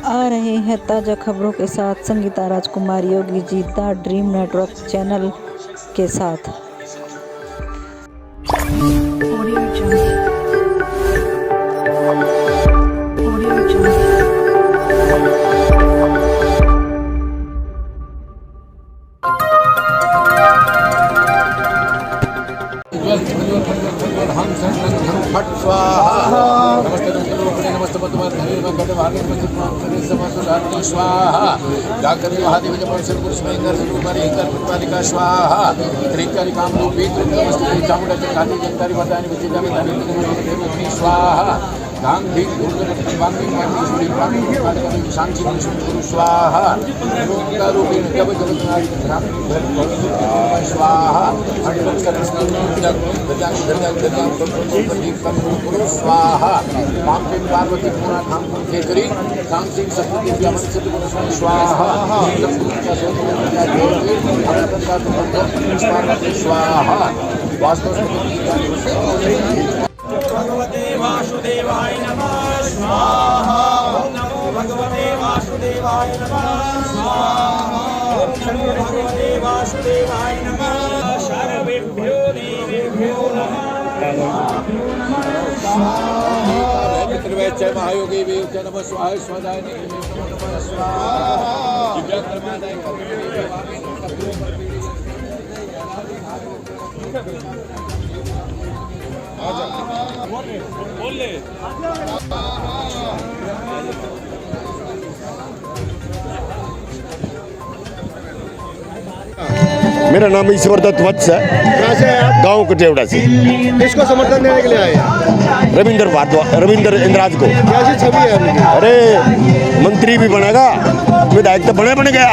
आ रहे हैं ताज़ा खबरों के साथ संगीता राजकुमार Yogi ji the dream network channel के साथ। फट स्वाहा नमस्ते नमस्ते नमस्ते स्वाहा जाकर महादेव जपा स्वाहा त्रिकाली कामरूपी चामुंडा चंडी जंतारी वरदानी विजय स्वाहा धाम ठीक शांति स्वाहा स्वाहा स्वाहा पार्वती पूरा धाम केसरी धाम सिंह सप्तदेवी स्वाहा स्वाहा वास्तव भगवते वासुदेवाय नमः स्वाहा। ओम नमो भगवते वासुदेवाय नमः स्वाहा। ओम नमो भगवते वासुदेवाय नमः। सर्वेभ्यो देवेभ्यो नमः। पितृवैच्य महायोगी च नमः स्वाहा स्वदाय नमः स्वाहा। दिव्यांगप्रदाय बोल ले। मेरा नाम ईश्वर दत्त वत्स है। कहाँ से हैं आप? गाँव कटेवड़ा से। किसको समर्थन देने के लिए आए? रविंद्र इंद्राज को। कैसी छवि है उनकी? अरे मंत्री भी बनेगा, विधायक तो बन गया,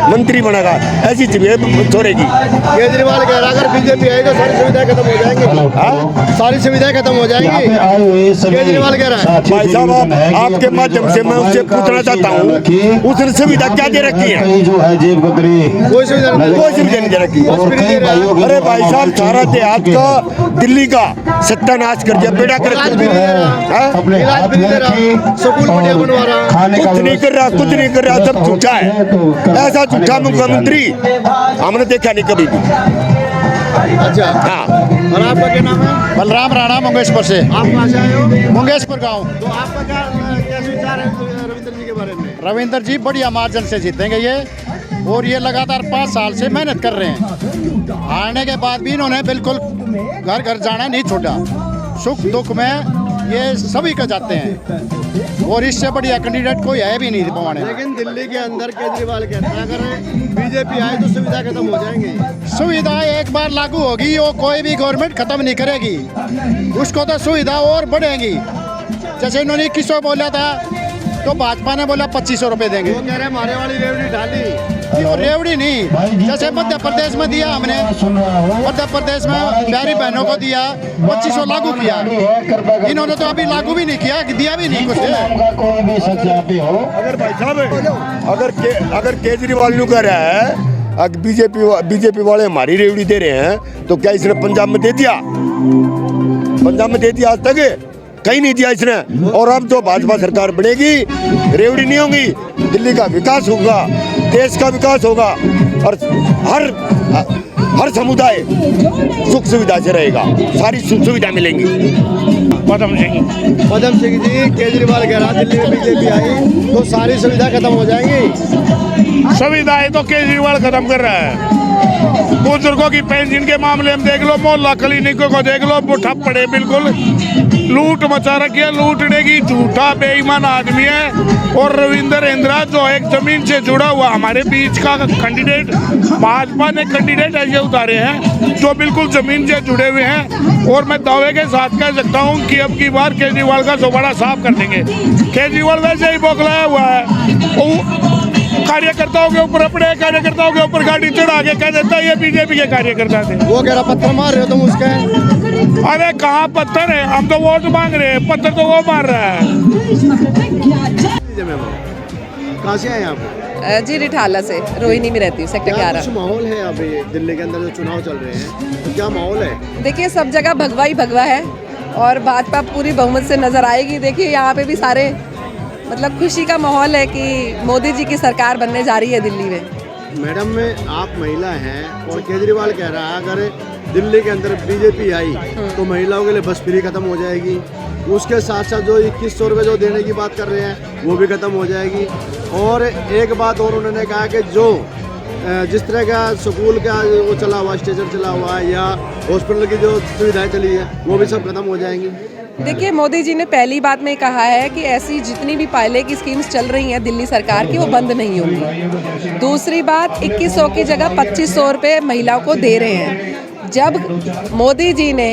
मंत्री बनेगा, ऐसी छवि है थोड़े की। केजरीवाल कह रहा अगर बीजेपी आई तो सारी सुविधाएं खत्म हो जाएंगी। सारी सुविधाएं खत्म हो जाएंगी, केजरीवाल कह रहा है। भाई साहब आपके माध्यम से मैं उससे पूछना चाहता हूँ, उसने सुविधा क्या दे रखी है? कोई सुविधा नहीं दे रखी। अरे भाई साहब सारा देहात का दिल्ली का सत्यानाश कर दिया, बेड़ा कर इलाज भी नहीं दे रहा, स्कूल बढ़िया बनवा रहा, कुछ नहीं कर रहा, सब झूठा है। ऐसा झूठा मुख्यमंत्री हमने देखा नहीं कभी भी। अच्छा हाँ। और आपका क्या नाम है? बलराम राणा मंगेशपुर से। आप कहाँ से आए हो? मंगेशपुर गांव। तो आपका क्या विचार है रविंद्र जी के बारे में? रविंद्र जी बढ़िया मार्जिन से जीतेंगे ये, और ये लगातार 5 साल से मेहनत कर रहे हैं। हारने के बाद भी इन्होंने बिल्कुल घर घर जाना नहीं छोड़ा, सुख दुख में ये सभी का जाते हैं, और इससे बढ़िया कैंडिडेट कोई है भी नहीं पवाने। लेकिन दिल्ली के अंदर केजरीवाल कहता है अगर बीजेपी आए तो सुविधा खत्म हो जाएंगी। सुविधा एक बार लागू होगी वो कोई भी गवर्नमेंट खत्म नहीं करेगी, उसको तो सुविधा और बढ़ेगी। जैसे इन्होंने 2100 बोला था तो भाजपा ने बोला 2500 रुपए देंगे। वो कह रहे हमारे वाली रेवड़ी डाली, वो रेवड़ी नहीं, जैसे मध्य प्रदेश में दिया हमने, मध्य प्रदेश में प्यारी बहनों को दिया 2500 लागू किया, इन्होंने तो अभी लागू भी नहीं किया, दिया भी नहीं कुछ। अगर भाई साहब अगर केजरीवाल यूँ कर रहा है, अगर बीजेपी वाले हमारी रेवड़ी दे रहे हैं, तो क्या इसने पंजाब में दे दिया? पंजाब में दे दिया आज तक कहीं नहीं दिया इसने। और अब जो भाजपा सरकार बनेगी रेवड़ी नहीं होगी, दिल्ली का विकास होगा, देश का विकास होगा, और हर समुदाय सुख सुविधा से रहेगा, सारी सुख सुविधा मिलेंगी। पदम सिंह जी, केजरीवाल कह रहा दिल्ली में बीजेपी आई तो सारी सुविधा खत्म हो जाएंगी। सुविधाएं तो केजरीवाल खत्म कर रहा है। बुजुर्गों की पेंशन के मामले में देख लो, मोहल्ला क्लिनिकों को देख लो, ठप पड़े, बिल्कुल लूट मचा रखी है। लूटने की झूठा बेईमान आदमी है। और रविंद्र इंदिरा जो एक जमीन से जुड़ा हुआ हमारे बीच का कैंडिडेट, भाजपा ने कैंडिडेट ऐसे उतारे हैं जो बिल्कुल जमीन से जुड़े हुए हैं। और मैं दावे के साथ कह सकता हूँ कि अब की बार केजरीवाल का जोबाड़ा साफ कर देंगे। केजरीवाल वैसे ही बौखलाया हुआ है, कार्यकर्ताओं के ऊपर, अपने कार्यकर्ताओं के ऊपर गाड़ी चढ़ा के कह देता है ये बीजेपी के कार्यकर्ता थे। वो कह रहा पत्थर मार रहे हो तुम उसके। अरे कहाँ पत्थर है, हम तो वोट मांग रहे हैं, पत्थर तो वो मार रहा है। कहाँ से आए आप? जी रिठाला से, रोहिणी में रहती हूँ, सेक्टर 11। कुछ माहौल है अभी दिल्ली के अंदर जो चुनाव चल रहे हैं, तो क्या माहौल है? देखिए सब जगह भगवा ही भगवा है, और भाजपा पूरी बहुमत से नजर आएगी। देखिए यहाँ पे भी सारे मतलब खुशी का माहौल है कि मोदी जी की सरकार बनने जा रही है दिल्ली में। मैडम में आप महिला हैं और केजरीवाल कह रहा है अगर दिल्ली के अंदर बीजेपी आई तो महिलाओं के लिए बस फ्री खत्म हो जाएगी। उसके साथ साथ जो 2100 रुपये जो देने की बात कर रहे हैं वो भी खत्म हो जाएगी। और एक बात और उन्होंने कहा कि जो जिस तरह का स्कूल का वो चला हुआ, स्टेशन चला हुआ है या हॉस्पिटल की जो सुविधाएं चली है वो भी सब खत्म हो जाएंगी। देखिए, मोदी जी ने पहली बात में कहा है कि ऐसी जितनी भी पहले की स्कीम्स चल रही हैं दिल्ली सरकार की वो बंद नहीं होंगी। दूसरी बात, 2100 की जगह 2500 रुपये महिलाओं को दे रहे हैं। जब मोदी जी ने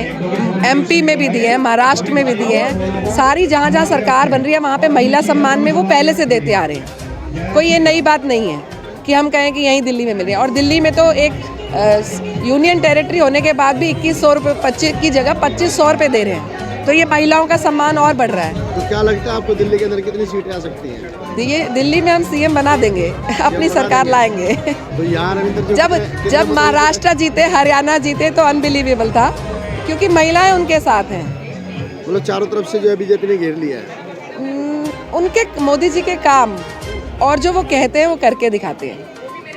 एमपी में भी दिए हैं, महाराष्ट्र में भी दिए हैं, सारी जहाँ जहाँ सरकार बन रही है वहाँ पे महिला सम्मान में वो पहले से देते आ रहे हैं। कोई ये नई बात नहीं है कि हम कहें कि यहीं दिल्ली में मिल रही है। और दिल्ली में तो एक यूनियन टेरिटरी होने के बाद भी 2100 रुपये 25 की जगह 2500 रुपये दे रहे हैं। तो ये महिलाओं का सम्मान और बढ़ रहा है। तो क्या लगता है आपको दिल्ली के अंदर कितनी सीटें आ सकती हैं? ये दिल्ली में हम सीएम बना देंगे, अपनी सरकार लाएंगे। तो यहाँ रविंद्र जब महाराष्ट्र जीते, हरियाणा जीते तो अनबिलीवेबल था क्योंकि महिलाएं उनके साथ हैं। मतलब चारों तरफ से जो है बीजेपी ने घेर लिया है। उनके मोदी जी के काम और जो वो कहते हैं वो करके दिखाते हैं।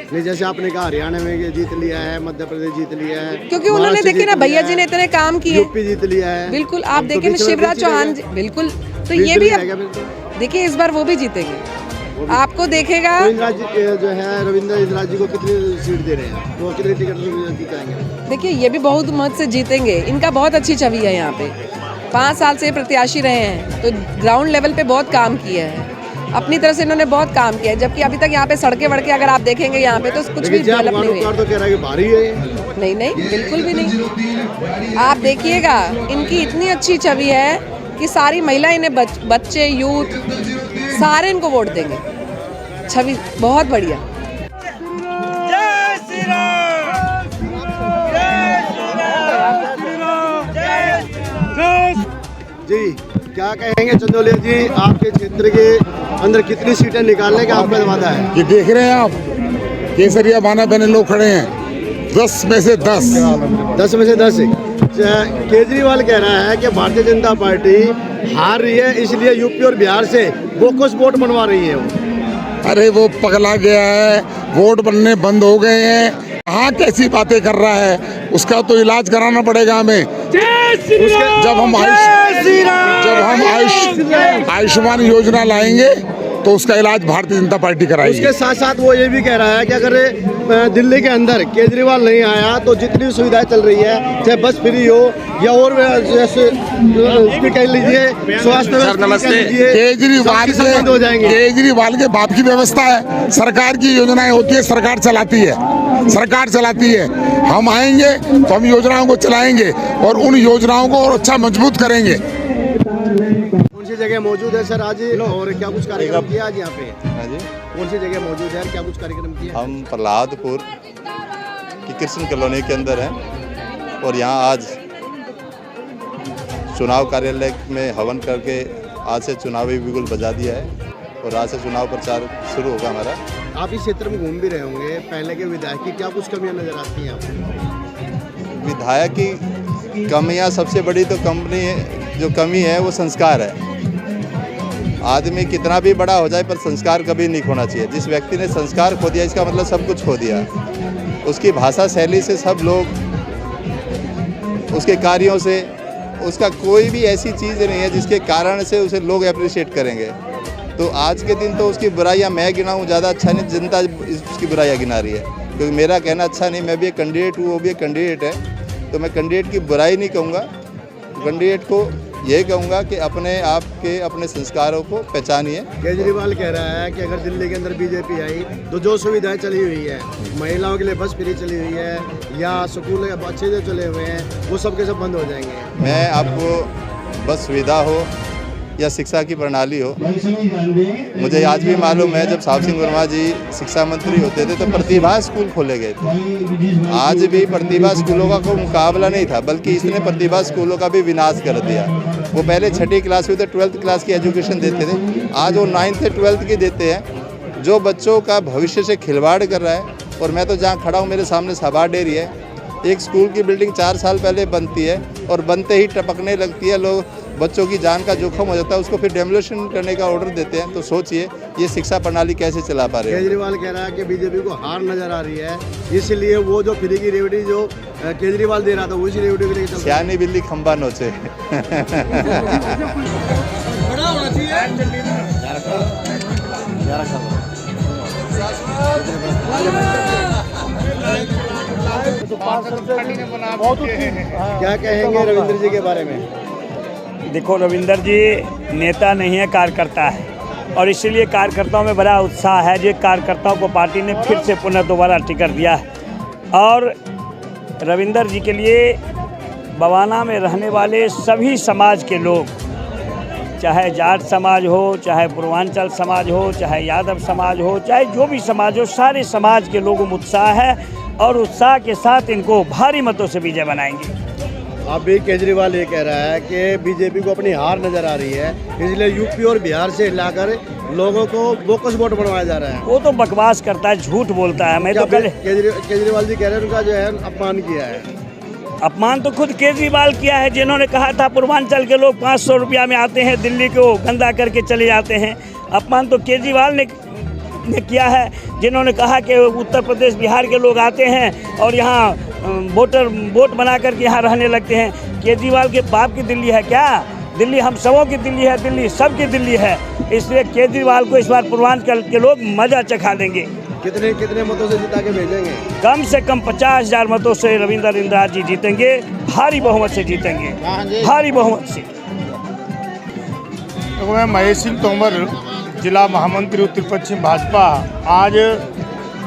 नहीं, जैसे आपने कहा हरियाणा में जीत लिया है, मध्य प्रदेश जीत लिया है, क्योंकि उन्होंने देखे ना भैया जी ने इतने काम किए। यूपी जीत लिया है। बिल्कुल, आप देखें ना शिवराज चौहान जी, बिल्कुल। तो ये भी देखिए इस बार वो भी जीतेंगे, आपको देखेगा। तो इंदिरा जी जो है रविंद्र इंदिरा जी को कितनी सीट दे रहे हैं, वो कितनी टिकट जीतेंगे? देखिए ये भी बहुत मत से जीतेंगे, इनका बहुत अच्छी छवि है यहाँ पे। 5 साल से प्रत्याशी रहे हैं तो ग्राउंड लेवल पे बहुत काम किया है, अपनी तरफ से इन्होंने बहुत काम किया है। जबकि अभी तक यहाँ पे सड़कें वड़के अगर आप देखेंगे यहाँ पे तो कुछ भी डेवलप नहीं हुई। तो कह रहा है कि भारी है। नहीं, बिल्कुल भी नहीं। आप देखिएगा इनकी इतनी अच्छी छवि है कि सारी महिलाएं इन्हें बच्चे, यूथ सारे इनको वोट देंगे। छवि बहुत बढ़िया। जी क्या कहेंगे चंदौलिया जी, आपके क्षेत्र के अंदर कितनी सीटें निकालने का आपका वादा है? ये देख रहे हैं आप, केसरिया बाना बने लोग खड़े हैं, 10 में से 10। 10 में से 10। केजरीवाल कह रहा है कि भारतीय जनता पार्टी हार रही है इसलिए यूपी और बिहार से बोकस वोट बनवा रही है वो। अरे वो पगला गया है, वोट बनने बंद हो गए हैं। हाँ, कैसी बातें कर रहा है, उसका तो इलाज कराना पड़ेगा हमें। जब हम आयुष्मान योजना लाएंगे तो उसका इलाज भारतीय जनता पार्टी कराएगी। उसके साथ साथ वो ये भी कह रहा है कि अगर दिल्ली के अंदर केजरीवाल नहीं आया तो जितनी सुविधाएं चल रही है, चाहे बस फ्री हो या और जैसे कह लीजिए स्वास्थ्य केजरीवाल के बाप की व्यवस्था है। सरकार की योजनाएं होती है, सरकार चलाती है। हम आएंगे तो हम योजनाओं को चलाएंगे और उन योजनाओं को और अच्छा मजबूत करेंगे। कौन सी जगह मौजूद है सर आज और क्या कुछ कार्यक्रम किया आज यहाँ पे? कौन सी जगह मौजूद है, क्या कुछ कार्यक्रम किया? हम प्रहलादपुर की कृष्ण कॉलोनी के अंदर हैं और यहाँ आज चुनाव कार्यालय में हवन करके आज से चुनावी बिगुल बजा दिया है और आज से चुनाव प्रचार शुरू होगा हमारा। आप इस क्षेत्र में घूम भी रहे होंगे, पहले के विधायक की क्या कुछ कमियां नजर आती हैं आपको? विधायक की कमियां, सबसे बड़ी तो जो कमी है वो संस्कार है। आदमी कितना भी बड़ा हो जाए पर संस्कार कभी नहीं खोना चाहिए। जिस व्यक्ति ने संस्कार खो दिया इसका मतलब सब कुछ खो दिया। उसकी भाषा शैली से सब लोग, उसके कार्यों से, उसका कोई भी ऐसी चीज़ नहीं है जिसके कारण से उसे लोग अप्रिशिएट करेंगे। तो आज के दिन तो उसकी बुराइयां मैं गिनाऊँ ज़्यादा अच्छा नहीं, जनता उसकी बुराइयां गिना रही है। क्योंकि मेरा कहना अच्छा नहीं, मैं भी एक कैंडिडेट हूँ, वो भी एक कैंडिडेट है। तो मैं कैंडिडेट की बुराई नहीं कहूँगा, कैंडिडेट को यही कहूँगा कि अपने आप के अपने संस्कारों को पहचानिए। केजरीवाल कह रहा है कि अगर दिल्ली के अंदर बीजेपी आई तो जो सुविधाएं चली हुई है, महिलाओं के लिए बस फ्री चली हुई है या स्कूल अच्छे जो चले हुए हैं वो सब के सब बंद हो जाएंगे। मैं आपको बस सुविधा हो या शिक्षा की प्रणाली हो, मुझे आज भी मालूम है जब साहब सिंह वर्मा जी शिक्षा मंत्री होते थे तो प्रतिभा स्कूल खोले गए थे। आज भी प्रतिभा स्कूलों का कोई मुकाबला नहीं था, बल्कि इसने प्रतिभा स्कूलों का भी विनाश कर दिया। वो पहले 6ठी क्लास में तो 12th क्लास की एजुकेशन देते थे, आज वो 9th से 12th की देते हैं, जो बच्चों का भविष्य से खिलवाड़ कर रहा है। और मैं तो जहाँ खड़ा हूँ मेरे सामने सभा डेयरी है, एक स्कूल की बिल्डिंग 4 साल पहले बनती है और बनते ही टपकने लगती है, लोग बच्चों की जान का जोखम हो जाता है, उसको फिर डेमोलिशन करने का ऑर्डर देते हैं। तो सोचिए ये शिक्षा प्रणाली कैसे चला पा रहे हैं। केजरीवाल कह रहा है कि बीजेपी को हार नजर आ रही है, इसलिए वो जो फ्री की रेवड़ी जो केजरीवाल दे रहा था उसी रेवड़ी को लेकर सियानी बिल्ली खंबा नोचे। क्या कहेंगे रविंद्र जी के बारे में? देखो, रविंद्र जी नेता नहीं है, कार्यकर्ता है, और इसीलिए कार्यकर्ताओं में बड़ा उत्साह है। जो कार्यकर्ताओं को पार्टी ने फिर से पुनः दोबारा टिकट दिया है। और रविंद्र जी के लिए बवाना में रहने वाले सभी समाज के लोग, चाहे जाट समाज हो, चाहे पूर्वांचल समाज हो, चाहे यादव समाज हो, चाहे जो भी समाज हो, सारे समाज के लोगों में उत्साह है और उत्साह के साथ इनको भारी मतों से विजय बनाएंगे। अभी केजरीवाल ये कह रहा है कि बीजेपी को अपनी हार नजर आ रही है, इसलिए यूपी और बिहार से लाकर लोगों को बोकस वोट बनवाया जा रहा है। वो तो बकवास करता है, झूठ बोलता है। मैं तो कल केजरीवाल जी कह रहे हैं उनका जो है अपमान किया है। अपमान तो खुद केजरीवाल किया है, जिन्होंने कहा था पूर्वांचल के लोग 500 रुपया में आते हैं, दिल्ली को गंदा करके चले जाते हैं। अपमान तो केजरीवाल ने किया है, जिन्होंने कहा कि उत्तर प्रदेश बिहार के लोग आते हैं और यहाँ वोट बना करके यहाँ रहने लगते हैं। केजरीवाल के बाप की दिल्ली है क्या? दिल्ली हम सबों की दिल्ली है, दिल्ली सबकी दिल्ली है। इसलिए केजरीवाल को इस बार पूर्वांचल के लोग मजा चखा देंगे। कितने मतों से जिता के भेजेंगे? कम से कम 50,000 मतों से रविंद्र इंदिरा जी जीतेंगे, भारी बहुमत से जीतेंगे, भारी बहुमत से। तो मैं महेश सिंह तोमर, जिला महामंत्री उत्तर पश्चिम भाजपा। आज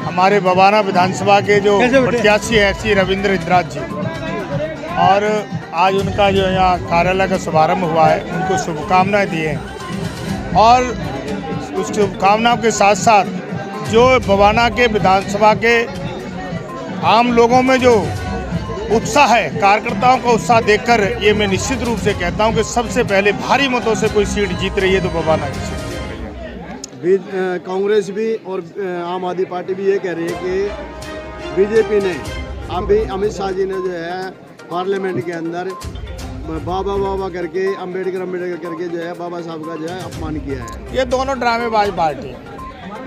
हमारे बवाना विधानसभा के जो प्रत्याशी है श्री रविंद्र इंदिरा जी, और आज उनका जो यहाँ कार्यालय का शुभारंभ हुआ है, उनको शुभकामनाएं दी हैं। और उस शुभकामनाओं के साथ साथ जो बवाना के विधानसभा के आम लोगों में जो उत्साह है, कार्यकर्ताओं का उत्साह देखकर ये मैं निश्चित रूप से कहता हूँ कि सबसे पहले भारी मतों से कोई सीट जीत रही है तो बवाना की सीट। कांग्रेस भी और आम आदमी पार्टी भी ये कह रही है कि बीजेपी ने अभी अमित शाह जी ने जो है पार्लियामेंट के अंदर बाबा बाबा करके अम्बेडकर करके जो है बाबा साहब का जो है अपमान किया है। ये दोनों ड्रामेबाज पार्टी है,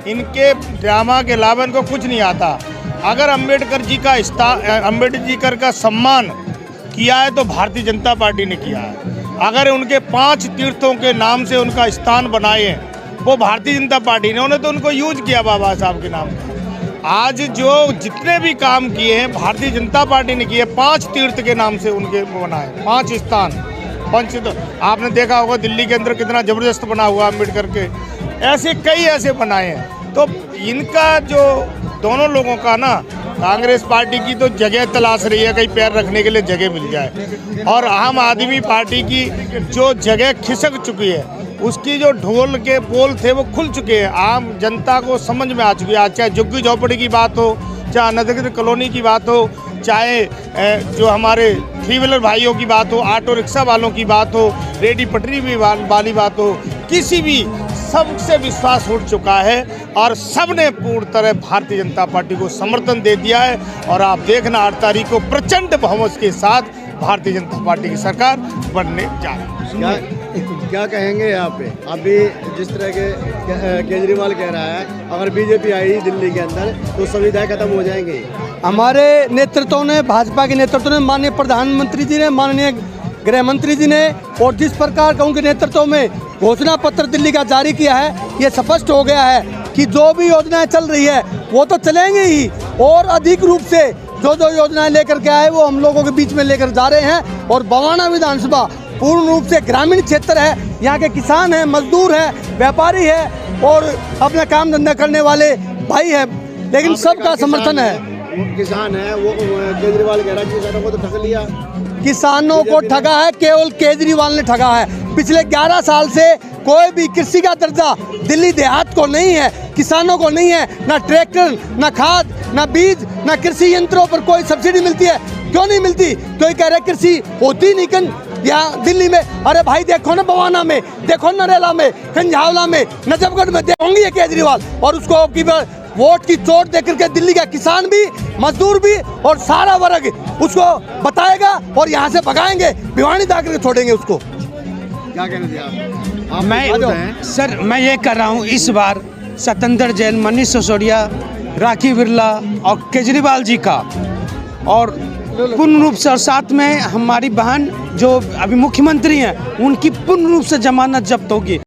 इनके ड्रामा के अलावा इनको कुछ नहीं आता। अगर अम्बेडकर जी का सम्मान किया है तो भारतीय जनता पार्टी ने किया है। अगर उनके 5 तीर्थों के नाम से उनका स्थान बनाए हैं वो भारतीय जनता पार्टी ने, उन्होंने तो उनको यूज किया बाबा साहब के नाम पर। आज जो जितने भी काम किए हैं भारतीय जनता पार्टी ने किए। 5 तीर्थ के नाम से उनके बनाए, 5 स्थान, आपने देखा होगा दिल्ली के अंदर कितना जबरदस्त बना हुआ अम्बेडकर के, ऐसे कई ऐसे बनाए हैं। तो इनका जो दोनों लोगों का ना, कांग्रेस पार्टी की तो जगह तलाश रही है, कहीं पैर रखने के लिए जगह मिल जाए, और आम आदमी पार्टी की जो जगह खिसक चुकी है, उसकी जो ढोल के पोल थे वो खुल चुके हैं, आम जनता को समझ में आ चुकी है। आज चाहे झुग्गी झोपड़ी की बात हो, चाहे नगर कॉलोनी की बात हो, चाहे जो हमारे 3 व्हीलर भाइयों की बात हो, ऑटो रिक्शा वालों की बात हो, रेडी पटरी वाली बात हो, किसी भी, सबसे विश्वास उठ चुका है और सब ने पूर्ण तरह भारतीय जनता पार्टी को समर्थन दे दिया है। और आप देखना 8 तारीख को प्रचंड बहुमत के साथ भारतीय जनता पार्टी की सरकार बनने जा रही है। क्या कहेंगे यहाँ पे? अभी जिस तरह के केजरीवाल कह रहा है अगर बीजेपी आई दिल्ली के अंदर तो सुविधाएं खत्म हो जाएंगी। हमारे नेतृत्व ने, भाजपा के नेतृत्व ने, माननीय प्रधानमंत्री जी ने, माननीय गृह मंत्री जी ने, और जिस प्रकार का उनके नेतृत्व में घोषणा पत्र दिल्ली का जारी किया है, ये स्पष्ट हो गया है कि जो भी योजनाएं चल रही है वो तो चलेंगी ही, और अधिक रूप से जो योजनाएं लेकर के आए वो हम लोगों के बीच में लेकर जा रहे हैं। और बवाना विधानसभा पूर्ण रूप से ग्रामीण क्षेत्र है, यहाँ के किसान हैं, मजदूर हैं, व्यापारी है और अपना काम धंधा करने वाले भाई है, लेकिन सबका समर्थन है। किसान है वो केजरीवाल कह रहा है किसानों को तो ठग लिया। किसानों को ठगा है, केवल केजरीवाल ने ठगा है। पिछले 11 साल से कोई भी कृषि का दर्जा दिल्ली देहात को नहीं है, किसानों को नहीं है, ना ट्रैक्टर, ना खाद, ना बीज, ना कृषि यंत्रों पर कोई सब्सिडी मिलती है। क्यों नहीं मिलती? क्योंकि कह रहे कृषि होती नहीं कन यहाँ दिल्ली में। अरे भाई देखो ना बवाना में, देखो नरेला में, कंझावला में, नजफगढ़ में देखोगे ये केजरीवाल, और उसको की वोट की चोट देकर के दिल्ली का किसान भी, मजदूर भी और सारा वर्ग उसको बताएगा और यहाँ से भगाएंगे, भिवानी दाकर के छोड़ेंगे उसको। क्या कहना चाहिए आप मैं सर मैं ये कर रहा हूँ इस बार सत्येंद्र जैन, मनीष सिसोदिया, राखी बिरला और केजरीवाल जी का, और पूर्ण रूप से, और साथ में हमारी बहन जो अभी मुख्यमंत्री हैं उनकी पूर्ण रूप से जमानत जब्त होगी।